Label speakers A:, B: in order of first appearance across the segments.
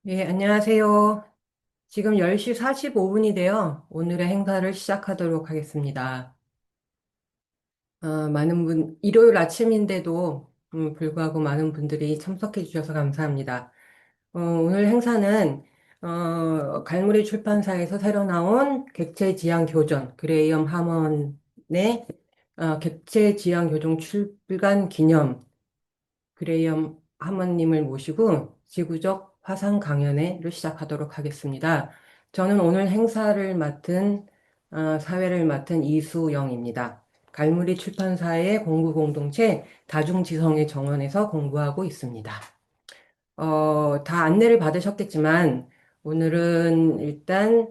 A: 예, 안녕하세요. 지금 10시 45분이 되어 오늘의 행사를 시작하도록 하겠습니다. 많은 일요일 아침인데도 불구하고 많은 분들이 참석해 주셔서 감사합니다. 오늘 행사는 갈무리 출판사에서 새로 나온 객체지향 교전, 그레이엄 하먼의 객체지향 교정 출간 기념 그레이엄 하머님을 모시고 지구적 화상 강연회를 시작하도록 하겠습니다. 저는 오늘 사회를 맡은 이수영입니다. 갈무리 출판사의 공부 공동체 다중지성의 정원에서 공부하고 있습니다. 다 안내를 받으셨겠지만, 오늘은 일단,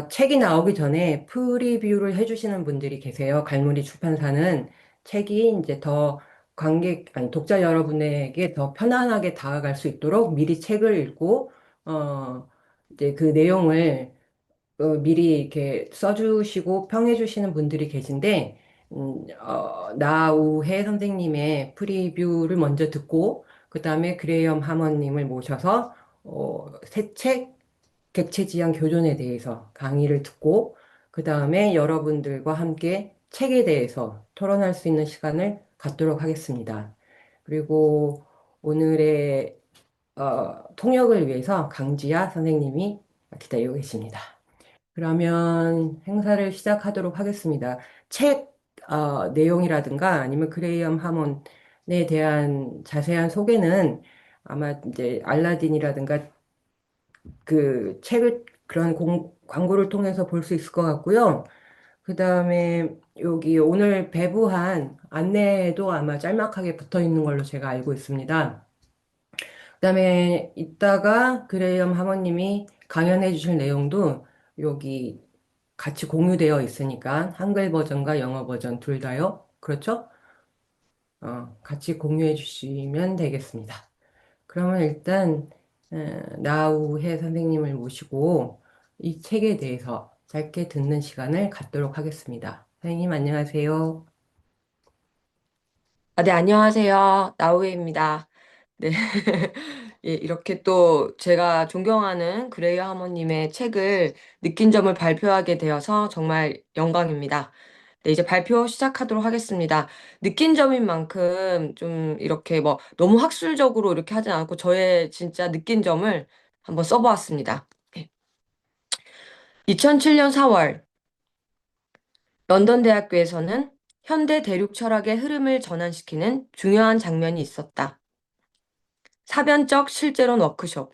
A: 책이 나오기 전에 프리뷰를 해주시는 분들이 계세요. 갈무리 출판사는 책이 이제 더 독자 여러분에게 더 편안하게 다가갈 수 있도록 미리 책을 읽고, 이제 그 내용을 미리 이렇게 써주시고 평해주시는 분들이 계신데, 나우해 선생님의 프리뷰를 먼저 듣고, 그 다음에 그레이엄 하머님을 모셔서, 새 책, 객체지향 교전에 대해서 강의를 듣고, 그 다음에 여러분들과 함께 책에 대해서 토론할 수 있는 시간을 갖도록 하겠습니다. 그리고 오늘의 통역을 위해서 강지아 선생님이 기다리고 계십니다. 그러면 행사를 시작하도록 하겠습니다. 책 내용이라든가 아니면 그레이엄 하몬에 대한 자세한 소개는 아마 이제 알라딘이라든가 그 책을 그런 광고를 통해서 볼 수 있을 것 같고요. 그 다음에 여기 오늘 배부한 안내도 아마 짤막하게 붙어 있는 걸로 제가 알고 있습니다. 그다음에 이따가 그레이엄 하모님이 강연해 주실 내용도 여기 같이 공유되어 있으니까 한글 버전과 영어 버전 둘 다요. 그렇죠? 같이 공유해 주시면 되겠습니다. 그러면 일단 나우해 선생님을 모시고 이 책에 대해서 짧게 듣는 시간을 갖도록 하겠습니다. 선생님 안녕하세요.
B: 네, 안녕하세요. 나우에입니다. 네. 예, 이렇게 또 제가 존경하는 그레이 하모님의 책을 느낀 점을 발표하게 되어서 정말 영광입니다. 네, 이제 발표 시작하도록 하겠습니다. 느낀 점인 만큼 좀 이렇게 뭐 너무 학술적으로 이렇게 하진 않고 저의 진짜 느낀 점을 한번 써보았습니다. 네. 2007년 4월 런던 대학교에서는 현대 대륙 철학의 흐름을 전환시키는 중요한 장면이 있었다. 사변적 실제론 워크숍.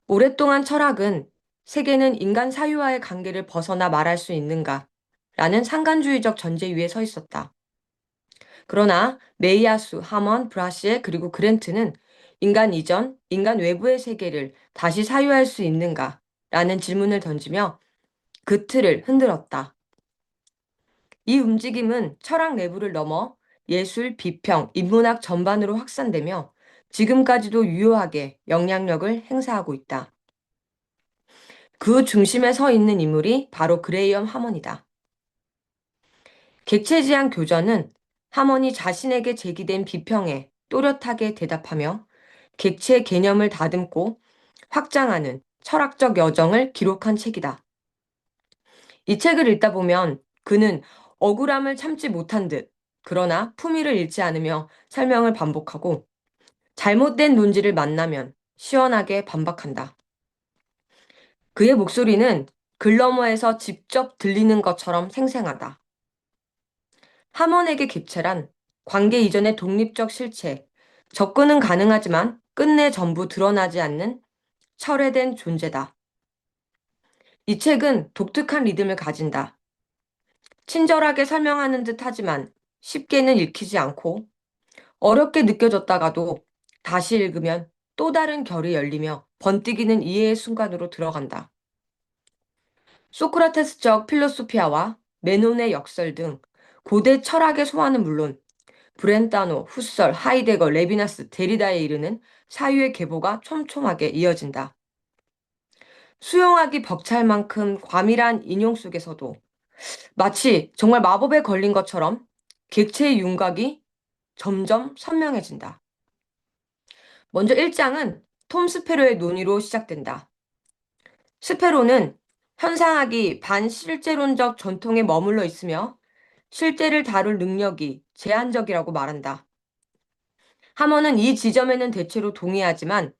B: 오랫동안 철학은 세계는 인간 사유와의 관계를 벗어나 말할 수 있는가? 라는 상관주의적 전제 위에 서 있었다. 그러나 메이야수, 하먼, 브라시에 그리고 그랜트는 인간 이전, 인간 외부의 세계를 다시 사유할 수 있는가? 라는 질문을 던지며 그 틀을 흔들었다. 이 움직임은 철학 내부를 넘어 예술, 비평, 인문학 전반으로 확산되며 지금까지도 유효하게 영향력을 행사하고 있다. 그 중심에 서 있는 인물이 바로 그레이엄 하먼이다. 객체지향 교전은 하먼이 자신에게 제기된 비평에 또렷하게 대답하며 객체 개념을 다듬고 확장하는 철학적 여정을 기록한 책이다. 이 책을 읽다 보면 그는 억울함을 참지 못한 듯, 그러나 품위를 잃지 않으며 설명을 반복하고 잘못된 논지를 만나면 시원하게 반박한다. 그의 목소리는 글 너머에서 직접 들리는 것처럼 생생하다. 하먼에게 객체란 관계 이전의 독립적 실체, 접근은 가능하지만 끝내 전부 드러나지 않는 철회된 존재다. 이 책은 독특한 리듬을 가진다. 친절하게 설명하는 듯 하지만 쉽게는 읽히지 않고 어렵게 느껴졌다가도 다시 읽으면 또 다른 결이 열리며 번뜩이는 이해의 순간으로 들어간다. 소크라테스적 필로소피아와 메논의 역설 등 고대 철학의 소환은 물론 브렌타노, 후설, 하이데거, 레비나스, 데리다에 이르는 사유의 계보가 촘촘하게 이어진다. 수용하기 벅찰 만큼 과밀한 인용 속에서도 마치 정말 마법에 걸린 것처럼 객체의 윤곽이 점점 선명해진다. 먼저 1장은 톰 스페로의 논의로 시작된다. 스페로는 현상학이 반실제론적 전통에 머물러 있으며 실제를 다룰 능력이 제한적이라고 말한다. 하먼은 이 지점에는 대체로 동의하지만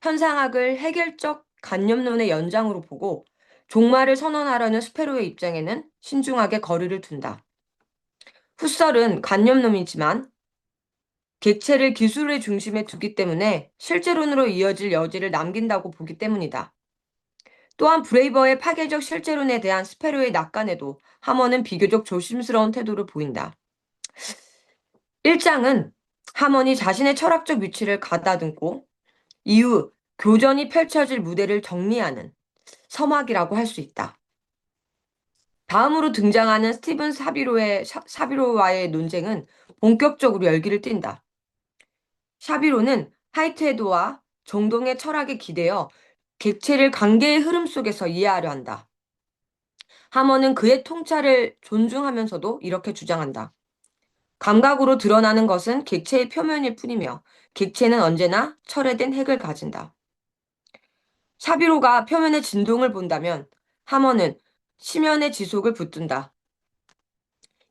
B: 현상학을 해결적 관념론의 연장으로 보고 종말을 선언하려는 스페로의 입장에는 신중하게 거리를 둔다. 후설은 관념론이지만 객체를 기술의 중심에 두기 때문에 실제론으로 이어질 여지를 남긴다고 보기 때문이다. 또한 브레이버의 파괴적 실제론에 대한 스페로의 낙관에도 하먼은 비교적 조심스러운 태도를 보인다. 1장은 하먼이 자신의 철학적 위치를 가다듬고 이후 교전이 펼쳐질 무대를 정리하는 서막이라고 할 수 있다. 다음으로 등장하는 스티븐 사비로와의 논쟁은 본격적으로 열기를 띈다. 샤비로는 하이트헤드와 정동의 철학에 기대어 객체를 관계의 흐름 속에서 이해하려 한다. 하먼은 그의 통찰을 존중하면서도 이렇게 주장한다. 감각으로 드러나는 것은 객체의 표면일 뿐이며 객체는 언제나 철회된 핵을 가진다. 샤비로가 표면의 진동을 본다면 하먼은 시면의 지속을 붙든다.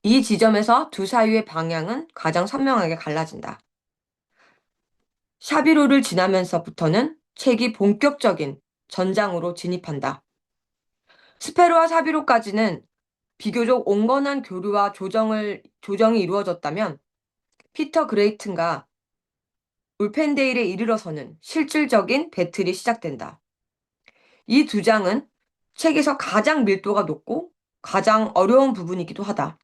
B: 이 지점에서 두 사유의 방향은 가장 선명하게 갈라진다. 샤비로를 지나면서부터는 책이 본격적인 전장으로 진입한다. 스페로와 샤비로까지는 비교적 온건한 교류와 조정이 이루어졌다면 피터 그레이튼과 울펜데일에 이르러서는 실질적인 배틀이 시작된다. 이 두 장은 책에서 가장 밀도가 높고 가장 어려운 부분이기도 하다.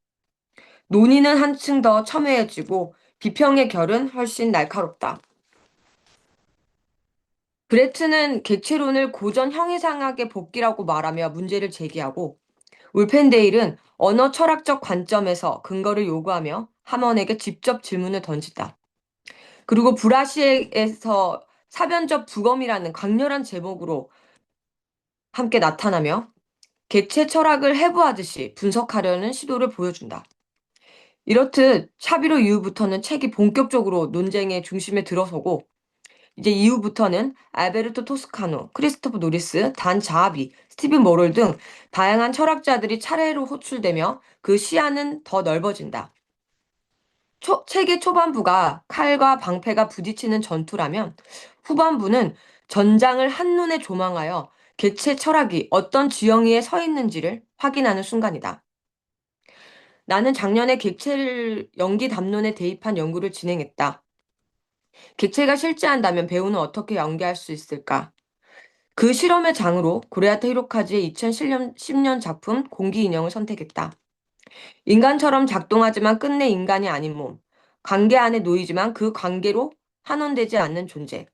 B: 논의는 한층 더 첨예해지고 비평의 결은 훨씬 날카롭다. 브레트는 객체론을 고전 형이상학의 복기라고 말하며 문제를 제기하고 울펜데일은 언어 철학적 관점에서 근거를 요구하며 하먼에게 직접 질문을 던진다. 그리고 브라시에서 사변적 부검이라는 강렬한 제목으로 함께 나타나며 객체 철학을 해부하듯이 분석하려는 시도를 보여준다. 이렇듯 샤비로 이후부터는 책이 본격적으로 논쟁의 중심에 들어서고 이제 이후부터는 알베르토 토스카노, 크리스토퍼 노리스, 단 자하비, 스티븐 모럴 등 다양한 철학자들이 차례로 호출되며 그 시야는 더 넓어진다. 책의 초반부가 칼과 방패가 부딪히는 전투라면 후반부는 전장을 한눈에 조망하여 객체 철학이 어떤 지형위에 서 있는지를 확인하는 순간이다. 나는 작년에 객체를 연기 담론에 대입한 연구를 진행했다. 객체가 실제한다면 배우는 어떻게 연기할 수 있을까? 그 실험의 장으로 고레아타 히로카즈의 2010년 작품 공기 인형을 선택했다. 인간처럼 작동하지만 끝내 인간이 아닌 몸. 관계 안에 놓이지만 그 관계로 환원되지 않는 존재.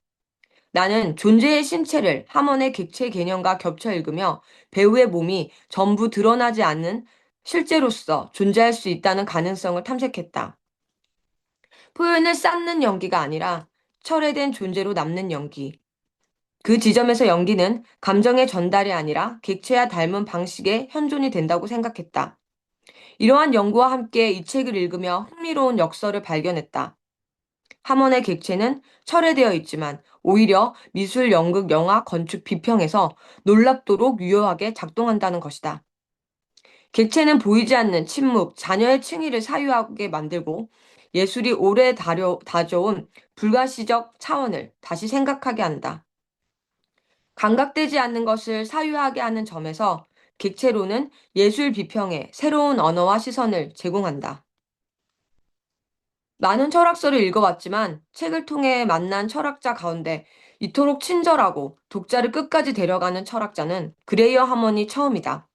B: 나는 존재의 신체를 하먼의 객체 개념과 겹쳐 읽으며 배우의 몸이 전부 드러나지 않는 실제로서 존재할 수 있다는 가능성을 탐색했다. 표현을 쌓는 연기가 아니라 철회된 존재로 남는 연기. 그 지점에서 연기는 감정의 전달이 아니라 객체와 닮은 방식의 현존이 된다고 생각했다. 이러한 연구와 함께 이 책을 읽으며 흥미로운 역설을 발견했다. 하먼의 객체는 철회되어 있지만 오히려 미술, 연극, 영화, 건축, 비평에서 놀랍도록 유효하게 작동한다는 것이다. 객체는 보이지 않는 침묵, 자녀의 칭의를 사유하게 만들고 예술이 오래 다져온 불가시적 차원을 다시 생각하게 한다. 감각되지 않는 것을 사유하게 하는 점에서 객체로는 예술 비평에 새로운 언어와 시선을 제공한다. 많은 철학서를 읽어왔지만 책을 통해 만난 철학자 가운데 이토록 친절하고 독자를 끝까지 데려가는 철학자는 그레이어 하먼이 처음이다.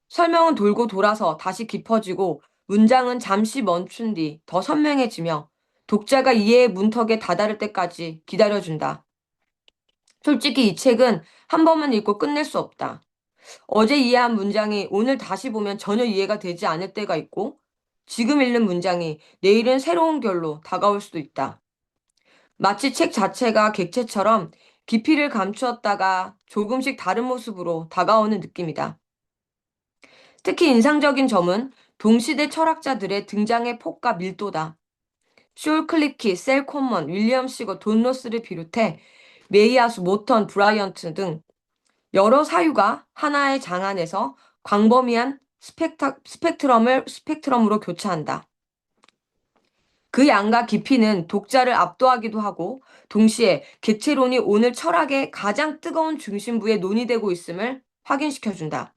B: 설명은 돌고 돌아서 다시 깊어지고 문장은 잠시 멈춘 뒤 더 선명해지며 독자가 이해의 문턱에 다다를 때까지 기다려준다. 솔직히 이 책은 한 번만 읽고 끝낼 수 없다. 어제 이해한 문장이 오늘 다시 보면 전혀 이해가 되지 않을 때가 있고 지금 읽는 문장이 내일은 새로운 결로 다가올 수도 있다. 마치 책 자체가 객체처럼 깊이를 감추었다가 조금씩 다른 모습으로 다가오는 느낌이다. 특히 인상적인 점은 동시대 철학자들의 등장의 폭과 밀도다. 숄 클리키, 셀 콤먼, 윌리엄 시거, 돈 로스를 비롯해 메이아스, 모턴, 브라이언트 등 여러 사유가 하나의 장 안에서 광범위한 스펙트럼으로 교차한다. 그 양과 깊이는 독자를 압도하기도 하고 동시에 객체론이 오늘 철학의 가장 뜨거운 중심부에 논의되고 있음을 확인시켜준다.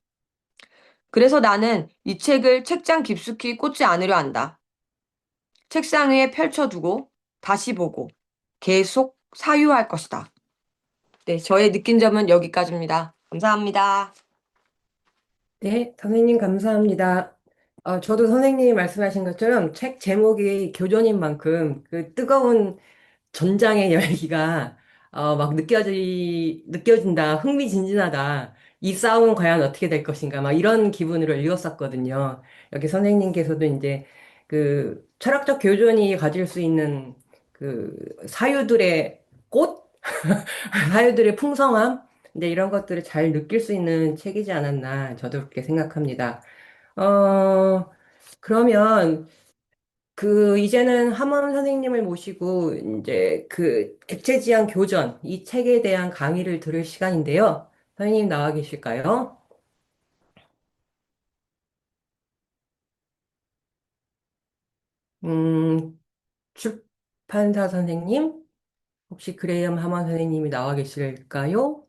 B: 그래서 나는 이 책을 책장 깊숙이 꽂지 않으려 한다. 책상 위에 펼쳐두고 다시 보고 계속 사유할 것이다. 네, 저의 느낀 점은 여기까지입니다. 감사합니다.
A: 네, 선생님 감사합니다. 저도 선생님이 말씀하신 것처럼 책 제목이 교전인 만큼 그 뜨거운 전장의 열기가 막 느껴진다, 흥미진진하다. 이 싸움은 과연 어떻게 될 것인가, 막 이런 기분으로 읽었었거든요. 여기 선생님께서도 이제 그 철학적 교전이 가질 수 있는 그 사유들의 꽃? 사유들의 풍성함? 이제 이런 것들을 잘 느낄 수 있는 책이지 않았나, 저도 그렇게 생각합니다. 어, 그러면 이제는 함원 선생님을 모시고, 이제 객체지향 교전, 이 책에 대한 강의를 들을 시간인데요. 선생님 나와 계실까요? 음, 출판사 선생님? 혹시 그레이엄 함원 선생님이 나와 계실까요?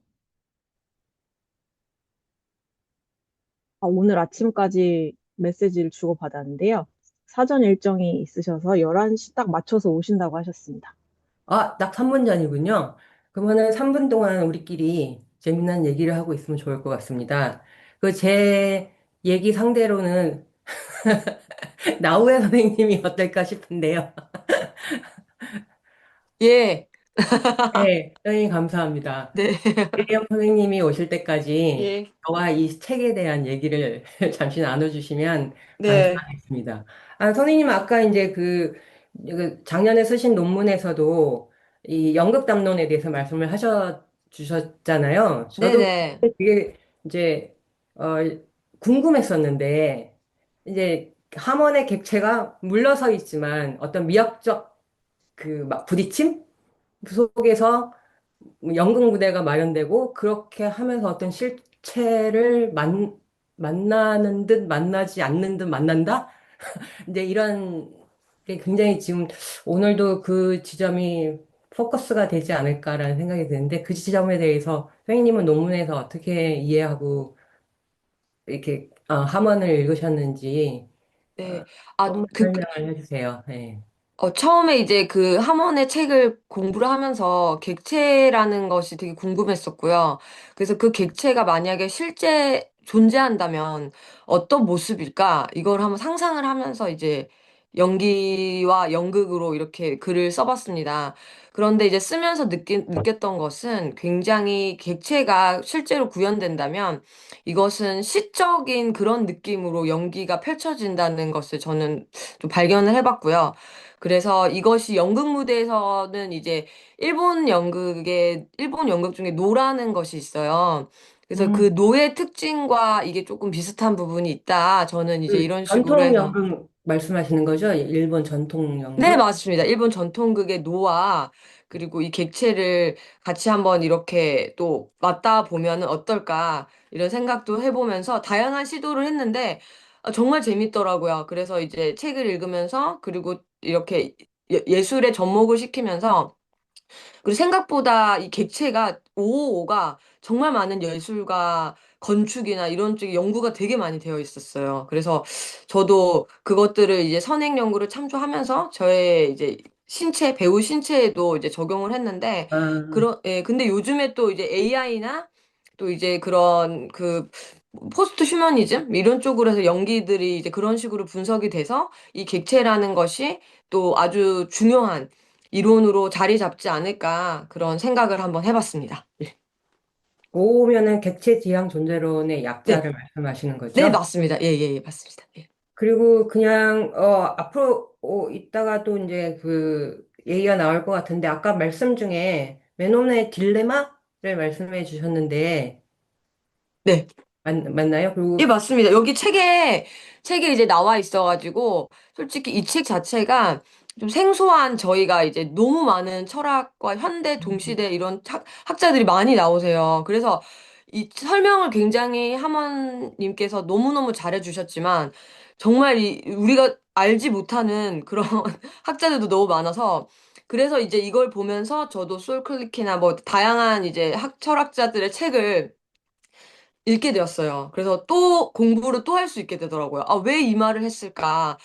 C: 오늘 아침까지 메시지를 주고받았는데요. 사전 일정이 있으셔서 11시 딱 맞춰서 오신다고 하셨습니다.
A: 딱 3분 전이군요. 그러면은 3분 동안 우리끼리 재미난 얘기를 하고 있으면 좋을 것 같습니다. 제 얘기 상대로는 나우에 선생님이 어떨까 싶은데요.
B: 예,
A: 네, 선생님 감사합니다.
B: 네,
A: 일리엄 선생님이 오실 때까지
B: 예,
A: 저와 이 책에 대한 얘기를 잠시 나눠주시면
B: 네,
A: 감사하겠습니다. 선생님 아까 이제 작년에 쓰신 논문에서도 이 연극 담론에 대해서 말씀을 주셨잖아요. 저도
B: 네네.
A: 되게 이제 어, 궁금했었는데 이제 함원의 객체가 물러서 있지만 어떤 미학적 막 부딪힘 속에서 연극 무대가 마련되고 그렇게 하면서 어떤 실체를 만나는 듯 만나지 않는 듯 만난다? 이제 이런 게 굉장히 지금 오늘도 그 지점이 포커스가 되지 않을까라는 생각이 드는데 그 지점에 대해서 선생님은 논문에서 어떻게 이해하고 이렇게 함언을 읽으셨는지
B: 네.
A: 조금만
B: 그,
A: 설명을 해주세요. 네.
B: 처음에 이제 그 함원의 책을 공부를 하면서 객체라는 것이 되게 궁금했었고요. 그래서 그 객체가 만약에 실제 존재한다면 어떤 모습일까? 이걸 한번 상상을 하면서 이제 연기와 연극으로 이렇게 글을 써봤습니다. 그런데 이제 쓰면서 느꼈던 것은 굉장히 객체가 실제로 구현된다면 이것은 시적인 그런 느낌으로 연기가 펼쳐진다는 것을 저는 좀 발견을 해봤고요. 그래서 이것이 연극 무대에서는 이제 일본 연극 중에 노라는 것이 있어요. 그래서 그
A: 음,
B: 노의 특징과 이게 조금 비슷한 부분이 있다. 저는 이제 이런 식으로
A: 전통
B: 해서.
A: 연극 말씀하시는 거죠? 일본 전통
B: 네,
A: 연극?
B: 맞습니다. 일본 전통극의 노와 그리고 이 객체를 같이 한번 이렇게 또 맞닿아 보면은 어떨까 이런 생각도 해보면서 다양한 시도를 했는데 정말 재밌더라고요. 그래서 이제 책을 읽으면서 그리고 이렇게 예술에 접목을 시키면서 그리고 생각보다 이 객체가 555가 정말 많은 예술가 건축이나 이런 쪽에 연구가 되게 많이 되어 있었어요. 그래서 저도 그것들을 이제 선행 연구를 참조하면서 저의 이제 배우 신체에도 이제 적용을 했는데,
A: 아,
B: 근데 요즘에 또 이제 AI나 또 이제 그런 포스트 휴머니즘 이런 쪽으로 해서 연기들이 이제 그런 식으로 분석이 돼서 이 객체라는 것이 또 아주 중요한 이론으로 자리 잡지 않을까 그런 생각을 한번 해봤습니다. 예.
A: 오면은 객체 지향 존재론의
B: 네,
A: 약자를 말씀하시는
B: 네,
A: 거죠?
B: 맞습니다. 예, 예, 예, 맞습니다. 예.
A: 그리고 그냥 앞으로 이따가 또 이제 얘기가 나올 것 같은데 아까 말씀 중에 맨홈의 딜레마를 말씀해 주셨는데
B: 네,
A: 맞나요?
B: 예,
A: 그리고
B: 맞습니다. 여기 책에 이제 나와 있어가지고, 솔직히 이 책 자체가 좀 생소한 저희가 이제 너무 많은 철학과 현대 동시대 이런 학자들이 많이 나오세요. 그래서 이 설명을 굉장히 하모님께서 너무너무 잘해주셨지만 정말 우리가 알지 못하는 그런 학자들도 너무 많아서 그래서 이제 이걸 보면서 저도 솔클리키나 뭐 다양한 이제 철학자들의 책을 읽게 되었어요. 그래서 또 공부를 또 할 수 있게 되더라고요. 아, 왜 이 말을 했을까?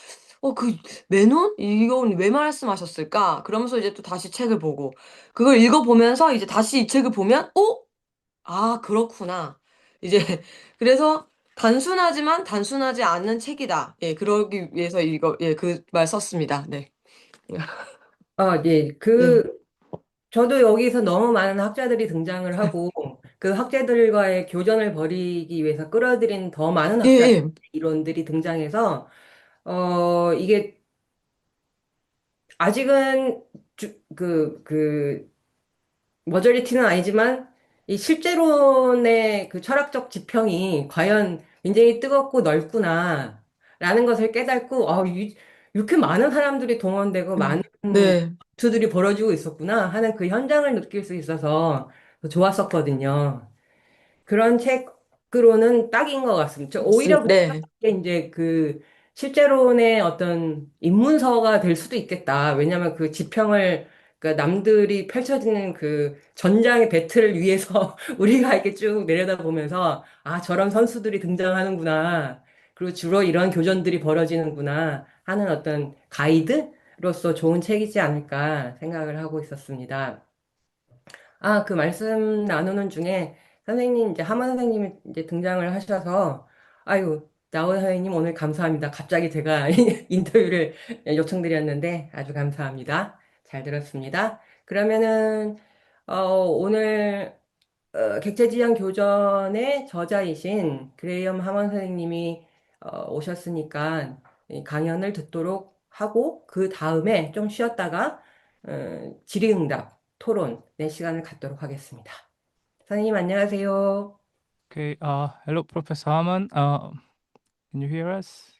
B: 그 메논? 이건 왜 말씀하셨을까? 그러면서 이제 또 다시 책을 보고 그걸 읽어보면서 이제 다시 이 책을 보면 아, 그렇구나. 이제 그래서 단순하지만 단순하지 않은 책이다. 예, 그러기 위해서 그 말 썼습니다. 네.
A: 네.
B: 네.
A: 저도 여기서 너무 많은 학자들이 등장을 하고, 그 학자들과의 교전을 벌이기 위해서 끌어들인 더 많은
B: 예,
A: 학자
B: 예.
A: 이론들이 등장해서, 이게 아직은 머저리티는 아니지만 이 실제론의 그 철학적 지평이 과연 굉장히 뜨겁고 넓구나 라는 것을 깨닫고 이렇게 많은 사람들이 동원되고 많은
B: 네.
A: 투들이 벌어지고 있었구나 하는 그 현장을 느낄 수 있어서 더 좋았었거든요. 그런 책으로는 딱인 것 같습니다. 저 오히려 그래서
B: 네.
A: 이게 이제 그 실제론의 어떤 입문서가 될 수도 있겠다. 왜냐하면 그 지평을 그러니까 남들이 펼쳐지는 그 전장의 배틀을 위해서 우리가 이렇게 쭉 내려다보면서 저런 선수들이 등장하는구나. 그리고 주로 이런 교전들이 벌어지는구나 하는 어떤 가이드로서 좋은 책이지 않을까 생각을 하고 있었습니다. 그 말씀 나누는 중에 선생님, 이제 하만 선생님이 이제 등장을 하셔서, 아유, 나온 선생님 오늘 감사합니다. 갑자기 제가 인터뷰를 요청드렸는데 아주 감사합니다. 잘 들었습니다. 그러면은, 오늘, 객체지향 교전의 저자이신 그레이엄 하먼 선생님이 오셨으니까 이 강연을 듣도록 하고 그 다음에 좀 쉬었다가 질의응답, 토론의 시간을 갖도록 하겠습니다. 선생님 안녕하세요.
D: Okay, hello, Professor Hamann. Can you hear us?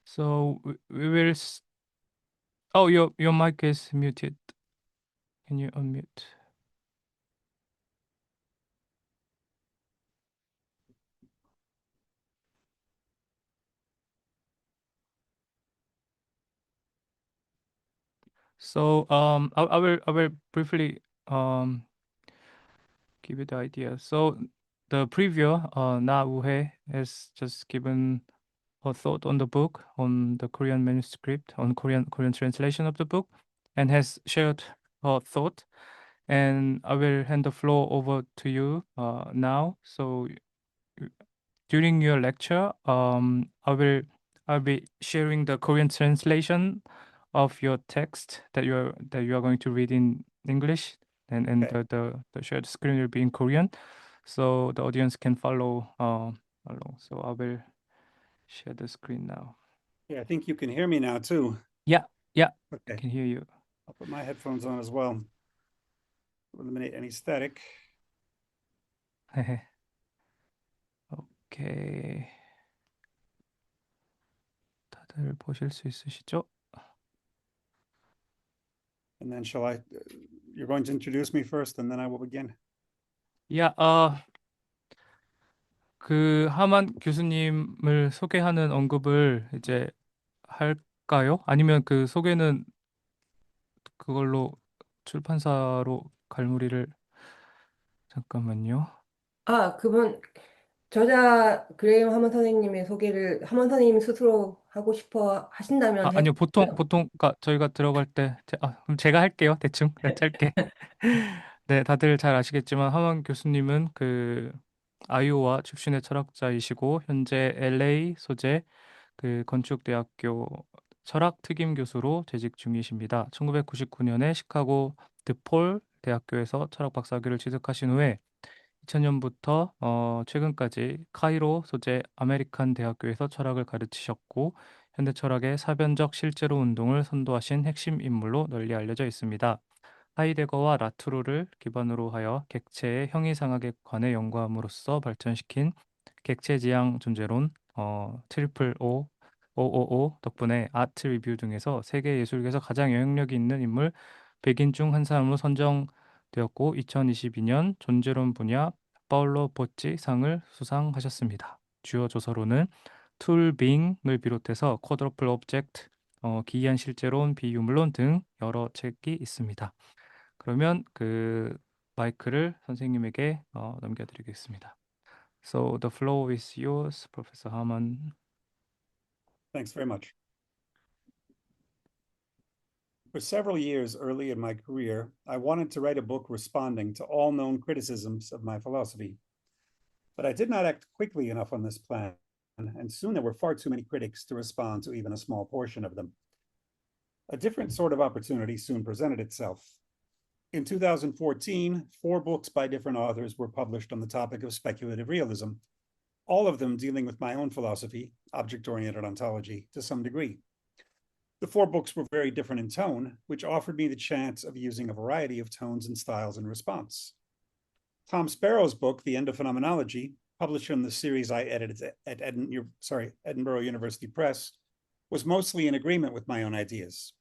D: So we will. Oh, your mic is muted. Can you unmute? So I will briefly give you the idea. So the preview, Na Wu-hei, has just given a thought on the book, on the Korean manuscript, on Korean translation of the book, and has shared her thought. And I will hand the floor over to you now. So during your lecture, I'll be sharing the Korean translation of your text that you are going to read in English, and
E: Okay.
D: the shared screen will be in Korean, so the audience can follow along. So I will share the screen now.
E: Yeah, I think you can hear me now too.
D: Yeah, I
E: Okay,
D: can hear you.
E: I'll put my headphones on as well. Eliminate any static.
D: 오케이. 다들 보실 수 있으시죠?
E: And then you're going to introduce me first and then I will begin.
D: 야, 그 하만 교수님을 소개하는 언급을 이제 할까요? 아니면 그 소개는 그걸로 출판사로 갈무리를 잠깐만요.
A: 그분 저자 그레이엄 하먼 선생님의 소개를 하먼 선생님 스스로 하고 싶어 하신다면
D: 아니요. 보통
A: 해주세요.
D: 그러니까 저희가 들어갈 때 그럼 제가 할게요. 대충 그냥 짧게. 네, 다들 잘 아시겠지만 하만 교수님은 그 아이오와 출신의 철학자이시고 현재 LA 소재 그 건축대학교 철학 특임 교수로 재직 중이십니다. 1999년에 시카고 드폴 대학교에서 철학 박사학위를 취득하신 후에 2000년부터 최근까지 카이로 소재 아메리칸 대학교에서 철학을 가르치셨고 현대 철학의 사변적 실제로 운동을 선도하신 핵심 인물로 널리 알려져 있습니다. 하이데거와 라투르를 기반으로 하여 객체의 형이상학에 관해 연구함으로써 발전시킨 객체지향 존재론 트리플 O 555 덕분에 아트 리뷰 등에서 세계 예술계에서 가장 영향력이 있는 인물 100인 중 한 사람으로 선정되었고 2022년 존재론 분야 파울로 보치 상을 수상하셨습니다. 주요 조서로는 툴 빙을 비롯해서 쿼드러플 오브젝트, 기이한 실제론, 비유물론 등 여러 책이 있습니다. 그러면 그 마이크를 선생님에게 넘겨드리겠습니다. So the floor is yours, Professor Harman.
E: Thanks very much. For several years early in my career, I wanted to write a book responding to all known criticisms of my philosophy. But I did not act quickly enough on this plan, and soon there were far too many critics to respond to even a small portion of them. A different sort of opportunity soon presented itself. In 2014, 4 books by different authors were published on the topic of speculative realism, all of them dealing with my own philosophy, object-oriented ontology, to some degree. The 4 books were very different in tone, which offered me the chance of using a variety of tones and styles in response. Tom Sparrow's book, The End of Phenomenology, published in the series I edited at Edinburgh University Press, was mostly in agreement with my own ideas.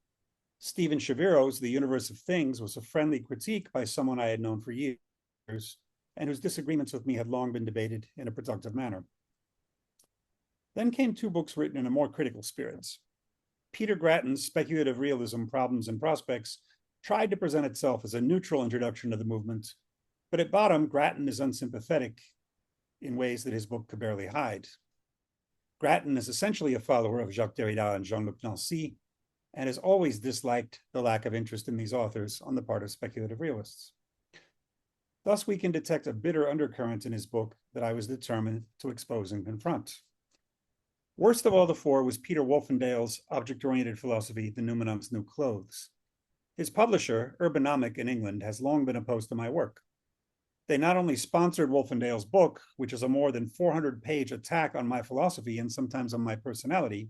E: Stephen Shaviro's The Universe of Things was a friendly critique by someone I had known for years, and whose disagreements with me had long been debated in a productive manner. Then came 2 books written in a more critical spirit. Peter Grattan's Speculative Realism, Problems and Prospects tried to present itself as a neutral introduction to the movement, but at bottom, Grattan is unsympathetic in ways that his book could barely hide. Grattan is essentially a follower of Jacques Derrida and Jean-Luc Nancy, and has always disliked the lack of interest in these authors on the part of speculative realists. Thus, we can detect a bitter undercurrent in his book that I was determined to expose and confront. Worst of all the 4 was Peter Wolfendale's object-oriented philosophy, The Noumenon's New Clothes. His publisher, Urbanomic in England, has long been opposed to my work. They not only sponsored Wolfendale's book, which is a more than 400-page attack on my philosophy and sometimes on my personality,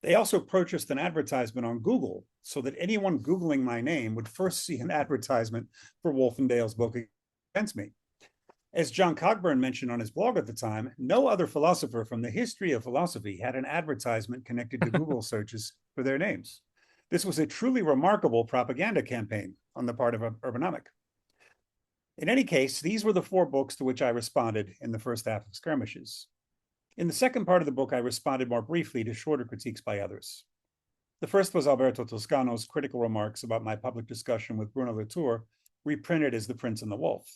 E: they also purchased an advertisement on Google so that anyone Googling my name would first see an advertisement for Wolfendale's book against me. As John Cogburn mentioned on his blog at the time, no other philosopher from the history of philosophy had an advertisement connected to Google searches for their names. This was a truly remarkable propaganda campaign on the part of Urbanomic. In any case, these were the 4 books to which I responded in the first half of Skirmishes. In the second part of the book, I responded more briefly to shorter critiques by others. The first was Alberto Toscano's critical remarks about my public discussion with Bruno Latour, reprinted as The Prince and the Wolf.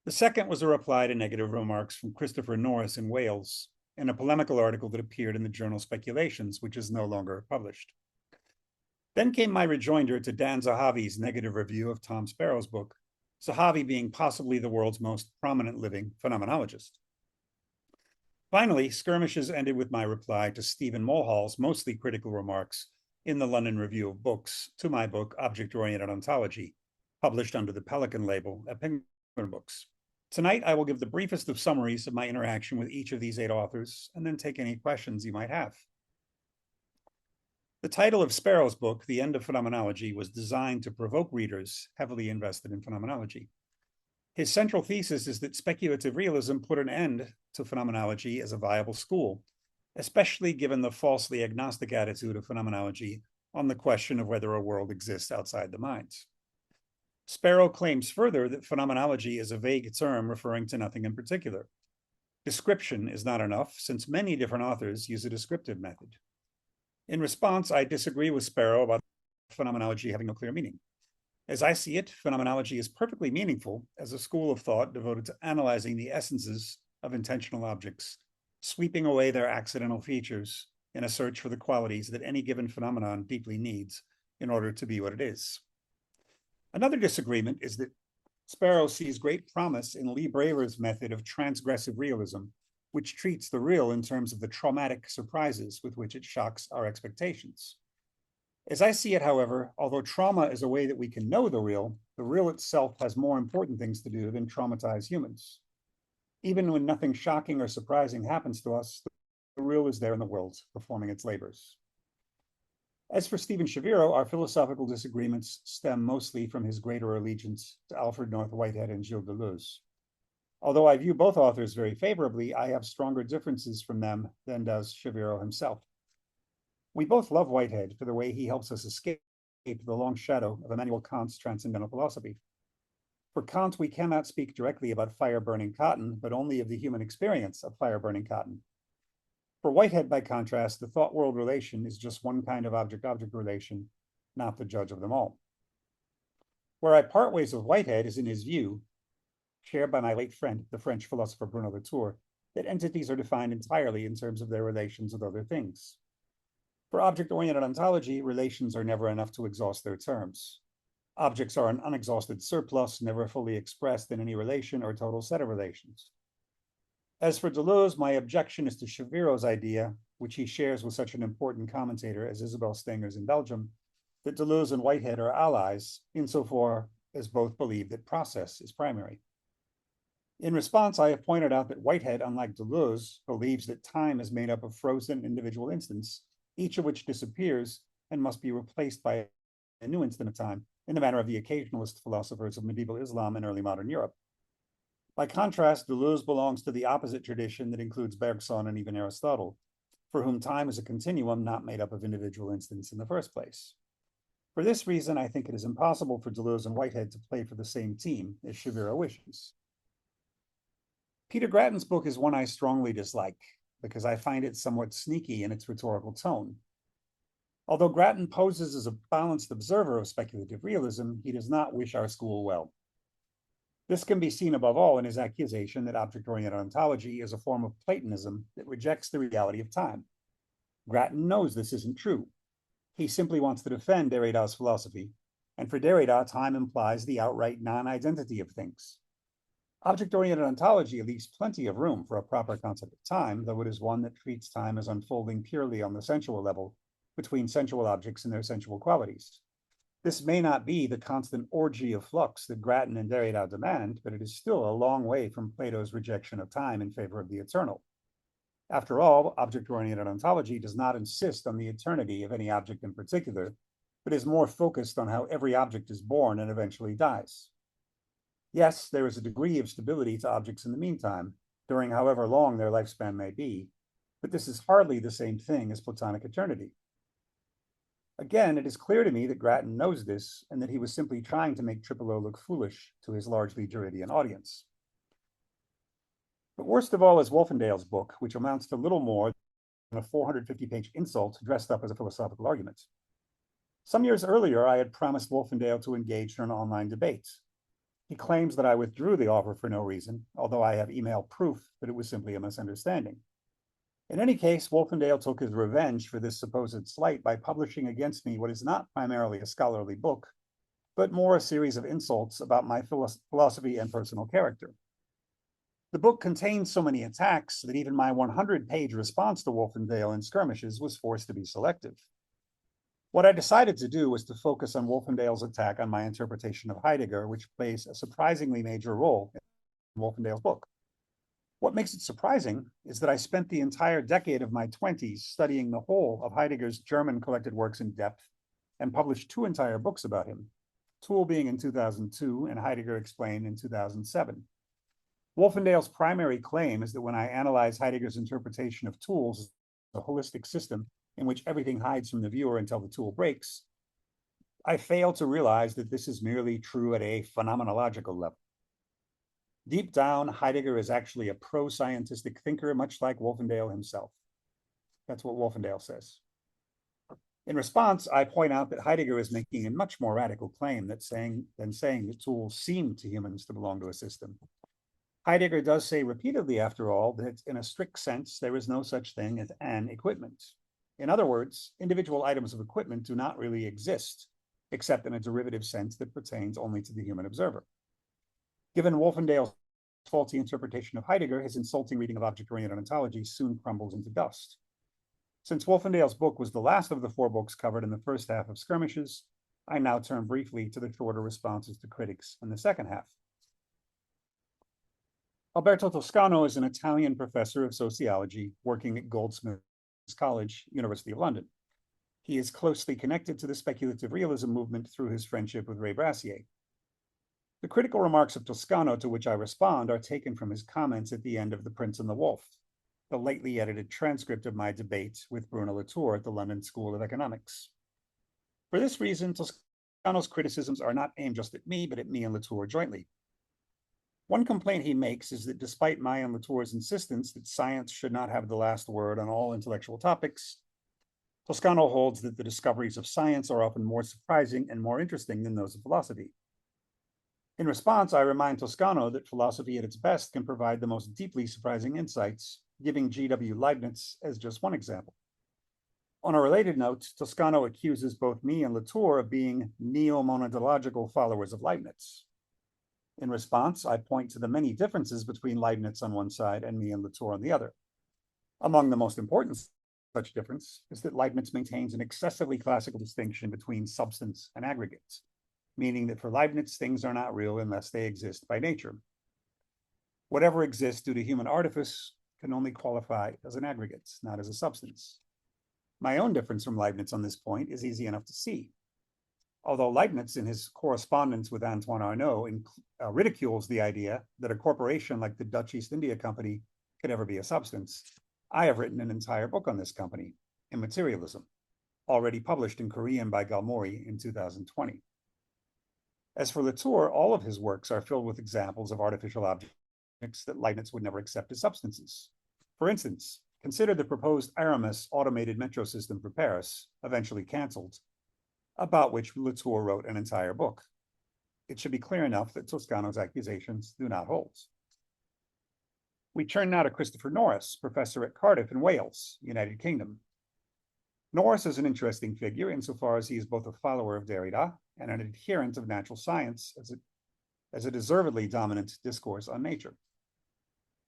E: The second was a reply to negative remarks from Christopher Norris in Wales in a polemical article that appeared in the journal Speculations, which is no longer published. Then came my rejoinder to Dan Zahavi's negative review of Tom Sparrow's book, Zahavi being possibly the world's most prominent living phenomenologist. Finally, Skirmishes ended with my reply to Stephen Mulhall's mostly critical remarks in the London Review of Books to my book, Object-Oriented Ontology, published under the Pelican label at Penguin Books. Tonight, I will give the briefest of summaries of my interaction with each of these 8 authors, and then take any questions you might have. The title of Sparrow's book, The End of Phenomenology, was designed to provoke readers heavily invested in phenomenology. His central thesis is that speculative realism put an end to phenomenology as a viable school, especially given the falsely agnostic attitude of phenomenology on the question of whether a world exists outside the minds. Sparrow claims further that phenomenology is a vague term referring to nothing in particular. Description is not enough, since many different authors use a descriptive method. In response, I disagree with Sparrow about phenomenology having no clear meaning. As I see it, phenomenology is perfectly meaningful as a school of thought devoted to analyzing the essences of intentional objects, sweeping away their accidental features in a search for the qualities that any given phenomenon deeply needs in order to be what it is. Another disagreement is that Sparrow sees great promise in Lee Braver's method of transgressive realism, which treats the real in terms of the traumatic surprises with which it shocks our expectations. As I see it, however, although trauma is a way that we can know the real itself has more important things to do than traumatize humans. Even when nothing shocking or surprising happens to us, the real is there in the world, performing its labors. As for Stephen Shaviro, our philosophical disagreements stem mostly from his greater allegiance to Alfred North Whitehead and Gilles Deleuze. Although I view both authors very favorably, I have stronger differences from them than does Shaviro himself. We both love Whitehead for the way he helps us escape the long shadow of Immanuel Kant's transcendental philosophy. For Kant, we cannot speak directly about fire burning cotton, but only of the human experience of fire burning cotton. For Whitehead, by contrast, the thought-world relation is just one kind of object-object relation, not the judge of them all. Where I part ways with Whitehead is in his view, shared by my late friend, the French philosopher Bruno Latour, that entities are defined entirely in terms of their relations with other things. For object-oriented ontology, relations are never enough to exhaust their terms. Objects are an unexhausted surplus, never fully expressed in any relation or total set of relations. As for Deleuze, my objection is to Chaviro's idea, which he shares with such an important commentator as Isabel Stengers in Belgium, that Deleuze and Whitehead are allies, insofar as both believe that process is primary. In response, I have pointed out that Whitehead, unlike Deleuze, believes that time is made up of frozen individual instants, each of which disappears and must be replaced by a new instant of time, in the manner of the occasionalist philosophers of medieval Islam and early modern Europe. By contrast, Deleuze belongs to the opposite tradition that includes Bergson and even Aristotle, for whom time is a continuum not made up of individual instants in the first place. For this reason, I think it is impossible for Deleuze and Whitehead to play for the same team, as Chaviro wishes. Peter Grattan's book is one I strongly dislike, because I find it somewhat sneaky in its rhetorical tone. Although Grattan poses as a balanced observer of speculative realism, he does not wish our school well. This can be seen above all in his accusation that object-oriented ontology is a form of Platonism that rejects the reality of time. Grattan knows this isn't true. He simply wants to defend Derrida's philosophy, and for Derrida, time implies the outright non-identity of things. Object-oriented ontology leaves plenty of room for a proper concept of time, though it is one that treats time as unfolding purely on the sensual level, between sensual objects and their sensual qualities. This may not be the constant orgy of flux that Grattan and Derrida demand, but it is still a long way from Plato's rejection of time in favor of the eternal. After all, object-oriented ontology does not insist on the eternity of any object in particular, but is more focused on how every object is born and eventually dies. Yes, there is a degree of stability to objects in the meantime, during however long their lifespan may be, but this is hardly the same thing as Platonic eternity. Again, it is clear to me that Grattan knows this and that he was simply trying to make Tripolo look foolish to his largely Derridian audience. But worst of all is Wolfendale's book, which amounts to little more than a 450-page insult dressed up as a philosophical argument. Some years earlier, I had promised Wolfendale to engage in an online debate. He claims that I withdrew the offer for no reason, although I have email proof that it was simply a misunderstanding. In any case, Wolfendale took his revenge for this supposed slight by publishing against me what is not primarily a scholarly book, but more a series of insults about my philosophy and personal character. The book contains so many attacks that even my 100-page response to Wolfendale in Skirmishes was forced to be selective. What I decided to do was to focus on Wolfendale's attack on my interpretation of Heidegger, which plays a surprisingly major role in Wolfendale's book. What makes it surprising is that I spent the entire decade of my 20s studying the whole of Heidegger's German collected works in depth and published 2 entire books about him, Tool being in 2002 and Heidegger Explained in 2007. Wolfendale's primary claim is that when I analyze Heidegger's interpretation of tools as a holistic system in which everything hides from the viewer until the tool breaks, I fail to realize that this is merely true at a phenomenological level. Deep down, Heidegger is actually a pro-scientistic thinker, much like Wolfendale himself. That's what Wolfendale says. In response, I point out that Heidegger is making a much more radical claim than saying that tools seem to humans to belong to a system. Heidegger does say repeatedly, after all, that in a strict sense, there is no such thing as an equipment. In other words, individual items of equipment do not really exist, except in a derivative sense that pertains only to the human observer. Given Wolfendale's faulty interpretation of Heidegger, his insulting reading of object-oriented ontology soon crumbles into dust. Since Wolfendale's book was the last of the 4 books covered in the first half of Skirmishes, I now turn briefly to the shorter responses to critics in the second half. Alberto Toscano is an Italian professor of sociology working at Goldsmiths College, University of London. He is closely connected to the speculative realism movement through his friendship with Ray Brassier. The critical remarks of Toscano to which I respond are taken from his comments at the end of The Prince and the Wolf, the lately edited transcript of my debate with Bruno Latour at the London School of Economics. For this reason, Toscano's criticisms are not aimed just at me, but at me and Latour jointly. One complaint he makes is that despite my and Latour's insistence that science should not have the last word on all intellectual topics, Toscano holds that the discoveries of science are often more surprising and more interesting than those of philosophy. In response, I remind Toscano that philosophy at its best can provide the most deeply surprising insights, giving G.W. Leibniz as just one example. On a related note, Toscano accuses both me and Latour of being neo-monadological followers of Leibniz. In response, I point to the many differences between Leibniz on one side and me and Latour on the other. Among the most important such difference is that Leibniz maintains an excessively classical distinction between substance and aggregates, meaning that for Leibniz, things are not real unless they exist by nature. Whatever exists due to human artifice can only qualify as an aggregate, not as a substance. My own difference from Leibniz on this point is easy enough to see. Although Leibniz, in his correspondence with Antoine Arnauld, ridicules the idea that a corporation like the Dutch East India Company could ever be a substance, I have written an entire book on this company, Immaterialism, already published in Korean by Galmori in 2020. As for Latour, all of his works are filled with examples of artificial objects that Leibniz would never accept as substances. For instance, consider the proposed Aramis automated metro system for Paris, eventually canceled, about which Latour wrote an entire book. It should be clear enough that Toscano's accusations do not hold. We turn now to Christopher Norris, professor at Cardiff in Wales, United Kingdom. Norris is an interesting figure insofar as he is both a follower of Derrida and an adherent of natural science as a deservedly dominant discourse on nature.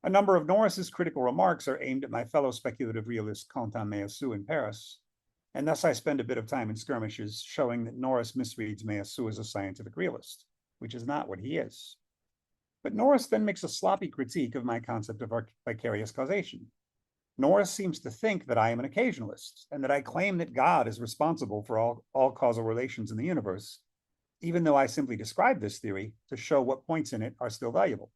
E: A number of Norris's critical remarks are aimed at my fellow speculative realist Quentin Meillassoux in Paris, and thus I spend a bit of time in skirmishes showing that Norris misreads Meillassoux as a scientific realist, which is not what he is. But Norris then makes a sloppy critique of my concept of vicarious causation. Norris seems to think that I am an occasionalist and that I claim that God is responsible for all causal relations in the universe, even though I simply describe this theory to show what points in it are still valuable.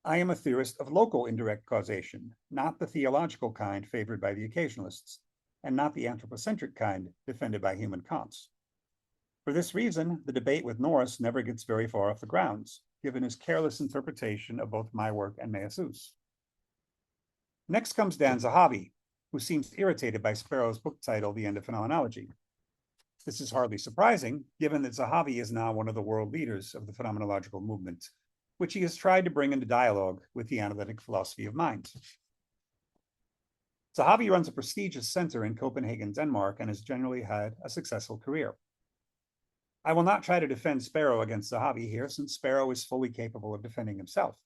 E: I am a theorist of local indirect causation, not the theological kind favored by the occasionalists, and not the anthropocentric kind defended by human Kants. For this reason, the debate with Norris never gets very far off the grounds, given his careless interpretation of both my work and Meillassoux'. Next comes Dan Zahavi, who seems irritated by Sparrow's book title, The End of Phenomenology. This is hardly surprising, given that Zahavi is now one of the world leaders of the phenomenological movement, which he has tried to bring into dialogue with the analytic philosophy of mind. Zahavi runs a prestigious center in Copenhagen, Denmark, and has generally had a successful career. I will not try to defend Sparrow against Zahavi here, since Sparrow is fully capable of defending himself.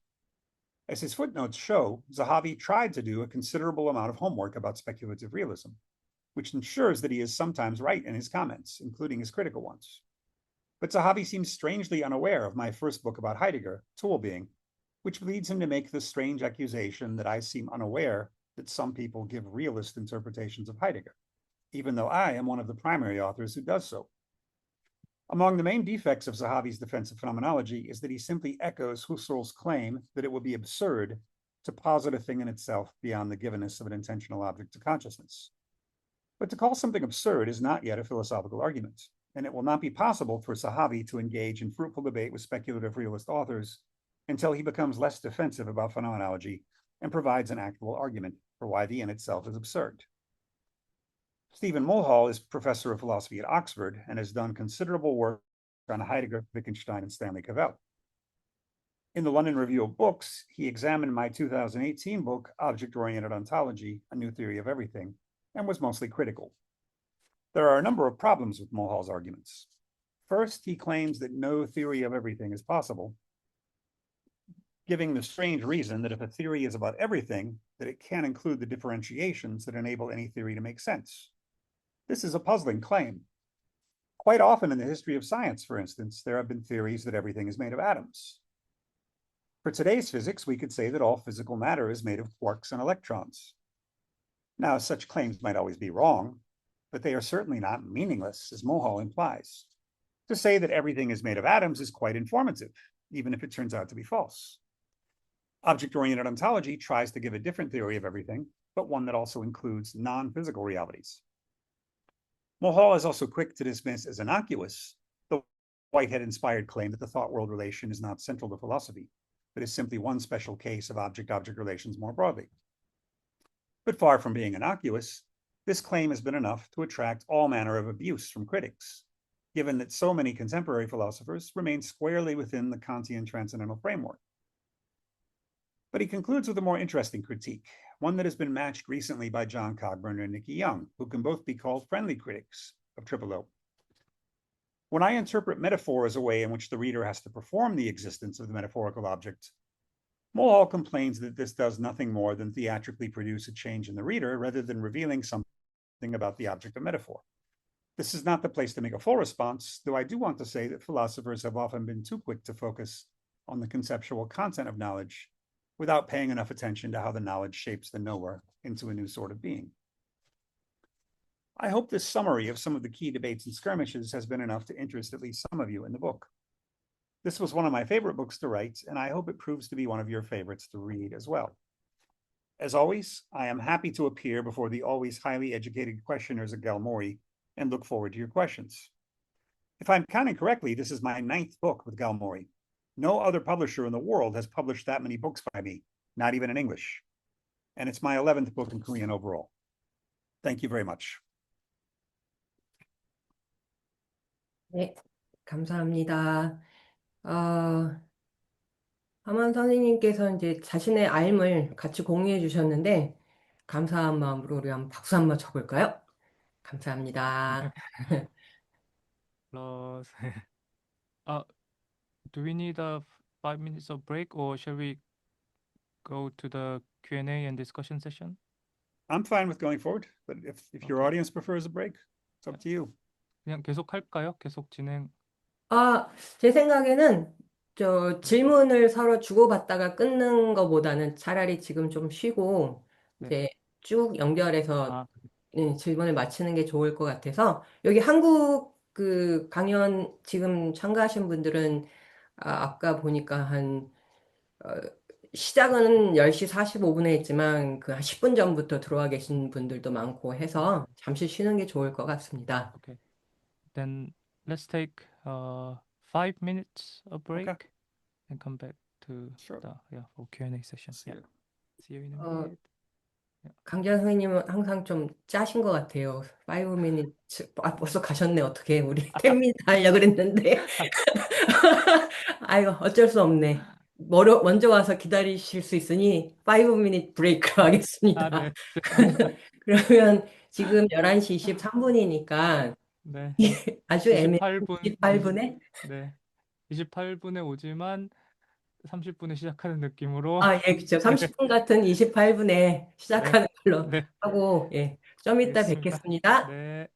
E: As his footnotes show, Zahavi tried to do a considerable amount of homework about speculative realism, which ensures that he is sometimes right in his comments, including his critical ones. But Zahavi seems strangely unaware of my first book about Heidegger, Tool Being, which leads him to make the strange accusation that I seem unaware that some people give realist interpretations of Heidegger, even though I am one of the primary authors who does so. Among the main defects of Zahavi's defense of phenomenology is that he simply echoes Husserl's claim that it would be absurd to posit a thing in itself beyond the givenness of an intentional object to consciousness. But to call something absurd is not yet a philosophical argument, and it will not be possible for Zahavi to engage in fruitful debate with speculative realist authors until he becomes less defensive about phenomenology and provides an actual argument for why the in itself is absurd. Stephen Mulhall is professor of philosophy at Oxford and has done considerable work on Heidegger, Wittgenstein, and Stanley Cavell. In the London Review of Books, he examined my 2018 book, Object-Oriented Ontology, A New Theory of Everything, and was mostly critical. There are a number of problems with Mulhall's arguments. First, he claims that no theory of everything is possible, giving the strange reason that if a theory is about everything, that it can include the differentiations that enable any theory to make sense. This is a puzzling claim. Quite often in the history of science, for instance, there have been theories that everything is made of atoms. For today's physics, we could say that all physical matter is made of quarks and electrons. Now, such claims might always be wrong, but they are certainly not meaningless, as Mulhall implies. To say that everything is made of atoms is quite informative, even if it turns out to be false. Object-oriented ontology tries to give a different theory of everything, but one that also includes non-physical realities. Mulhall is also quick to dismiss as innocuous the Whitehead-inspired claim that the thought-world relation is not central to philosophy, but is simply one special case of object-object relations more broadly. But far from being innocuous, this claim has been enough to attract all manner of abuse from critics, given that so many contemporary philosophers remain squarely within the Kantian transcendental framework. But he concludes with a more interesting critique, one that has been matched recently by John Cogburn and Nicky Young, who can both be called friendly critics of Triple O. When I interpret metaphor as a way in which the reader has to perform the existence of the metaphorical object, Mulhall complains that this does nothing more than theatrically produce a change in the reader rather than revealing something about the object of metaphor. This is not the place to make a full response, though I do want to say that philosophers have often been too quick to focus on the conceptual content of knowledge without paying enough attention to how the knowledge shapes the knower into a new sort of being. I hope this summary of some of the key debates and skirmishes has been enough to interest at least some of you in the book. This was one of my favorite books to write, and I hope it proves to be one of your favorites to read as well. As always, I am happy to appear before the always highly educated questioners at Galmori and look forward to your questions. If I'm counting correctly, this is my 9th book with Galmori. No other publisher in the world has published that many books by me, not even in English. And it's my 11th book in Korean overall. Thank you very much.
A: 네, 감사합니다. 하만 선생님께서 이제 자신의 알을 같이 공유해 주셨는데, 감사한 마음으로 우리 한번 박수 한번 쳐볼까요? 감사합니다.
D: Plus, do we need a 5 minutes of break, or shall we go to the Q&A and discussion session?
E: I'm fine with going forward, but if your
D: Okay.
E: audience prefers a break, it's up to you.
D: 그냥 계속 할까요? 계속 진행.
A: 제 생각에는 질문을 서로 주고받다가 끊는 것보다는 차라리 지금 좀 쉬고
D: 네.
A: 이제 쭉 연결해서
D: 아,
A: 질문을 마치는 게 좋을 것 같아서 여기 한국 그 강연 지금 참가하신 분들은 아까 보니까 시작은 10시 45분에 했지만 그 한 10분 전부터 들어와 계신 분들도 많고 해서 잠시 쉬는 게 좋을 것 같습니다.
D: okay. Then let's take 5 minutes of break
E: Okay.
D: and come back to
E: Sure.
D: the for Q&A session.
E: See
D: Yeah.
E: you.
D: See you in a
A: 어,
D: minute.
A: 강장 선생님은 항상 좀 짜신 것 같아요. 5 minutes. 벌써 가셨네. 어떻게 우리 10 minutes 하려고 그랬는데. 아이고, 어쩔 수 없네. 먼저 와서 기다리실 수 있으니 5 minute 브레이크 하겠습니다.
D: 네.
A: 그러면 지금 11시 23분이니까
D: 네.
A: 아주 애매한
D: 28분.
A: 28분에?
D: 네. 28분에 오지만 30분에 시작하는 느낌으로.
A: 예, 그쵸. 30분 같은 28분에 시작하는 걸로
D: 네.
A: 하고, 좀 이따
D: 알겠습니다.
A: 뵙겠습니다.
D: 네.